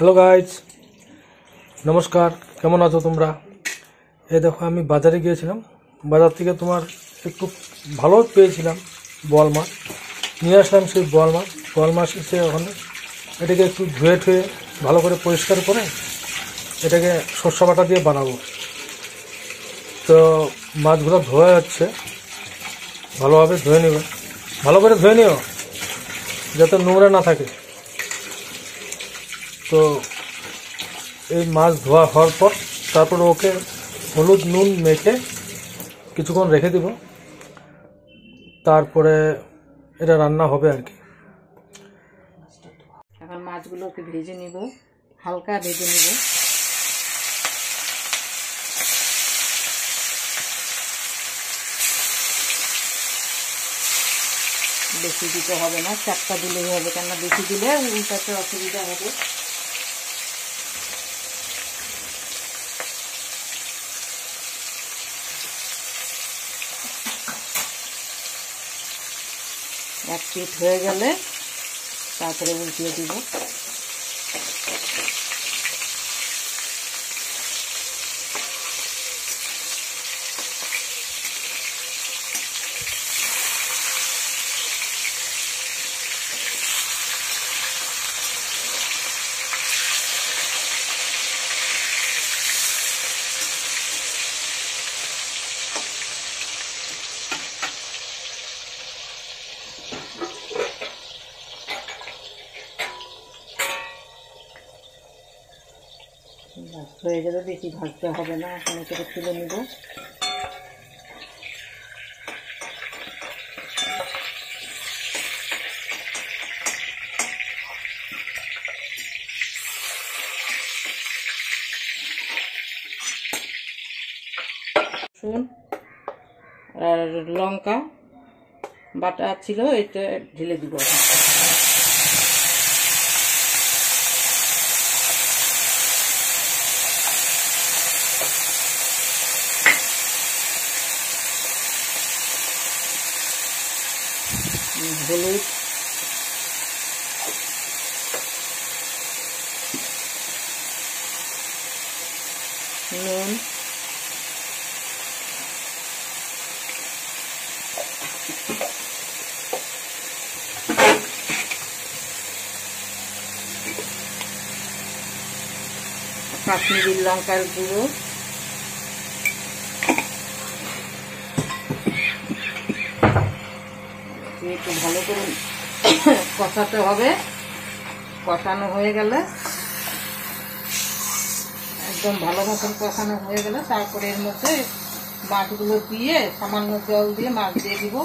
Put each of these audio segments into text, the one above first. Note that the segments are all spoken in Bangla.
হ্যালো গাইজ, নমস্কার। কেমন আছো তোমরা? এই দেখো, আমি বাজারে গিয়েছিলাম। বাজার থেকে তোমার একটু ভালো পেয়েছিলাম বোয়াল মাছ, নিয়ে আসলাম। সেই বোয়াল মাছ এসে ওখানে এটাকে একটু ধুয়ে ঠুয়ে ভালো করে পরিষ্কার করে এটাকে সর্ষে বাটা দিয়ে বানাবো। তো মাছগুলো ধোয়া যাচ্ছে, ভালোভাবে ধুয়ে নেবে, ভালো করে ধুয়ে নিও যাতে নোংরা না থাকে। তো এই মাছ ধোয়া হওয়ার পর তারপরে ওকে হলুদ নুন মেখে কিছুক্ষণ রেখে দিব, তারপরে এটা রান্না হবে আর কি। এখন মাছগুলোকে ভেজে নিব, হালকা ভেজে নিব। বেশি দিতে হবে না, চারটা দিলেই হবে, কেননা বেশি দিলে উল্টাতে অসুবিধা হবে। এক পিঠ হয়ে গেলে তারপরে উল্টিয়ে দিব। হয়ে যাবে, বেশি ভাজতে হবে না। এখন এটাকে তুলে নিব। রসুন আর লঙ্কা বাটা ছিল, এটা ঢেলে দিব। হলুদ, নুন, 5 মিনিট লঙ্কার গুঁড়ো, একটু ভালো করে কষাতে হবে। কষানো হয়ে গেলে, একদম ভালো মতন কষানো হয়ে গেলে তারপরে এর মধ্যে মাছগুলো দিয়ে সামান্য জল দিয়ে মাছ দিয়ে দিব।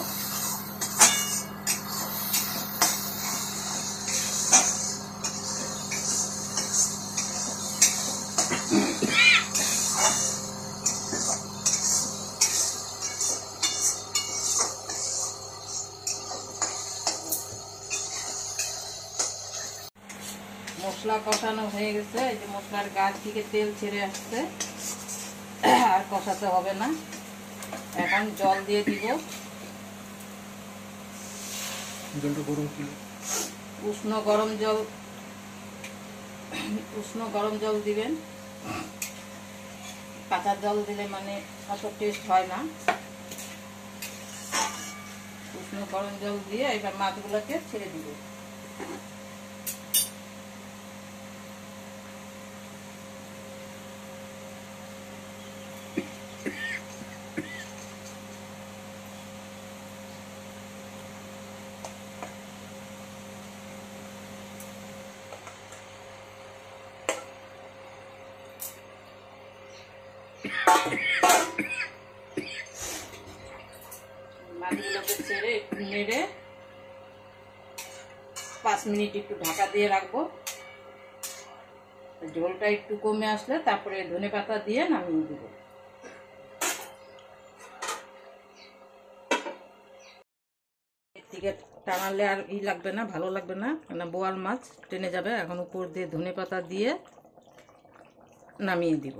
মশলা কষানো হয়ে গেছে, এই যে মশলার গাছ থেকে তেল ছেড়ে আসছে, আর কষাতে হবে না। এখন জল দিয়ে দিব। উষ্ণ গরম জল দিবেন। কাঁচা জল দিলে মানে অত টেস্ট হয় না। উষ্ণ গরম জল দিয়ে এবার মাছগুলোকে ছেড়ে দিব। মাছগুলোকে ছেড়ে একটু নেড়ে 5 মিনিট একটু ঢাকা দিয়ে রাখবো। ঝোলটা একটু কমে আসলে তারপরে ধনেপাতা দিয়ে নামিয়ে দিব। এর থেকে টানালে আর লাগবে না, ভালো লাগবে না, কেন বোয়াল মাছ টেনে যাবে। এখন উপর দিয়ে ধনেপাতা দিয়ে নামিয়ে দিব।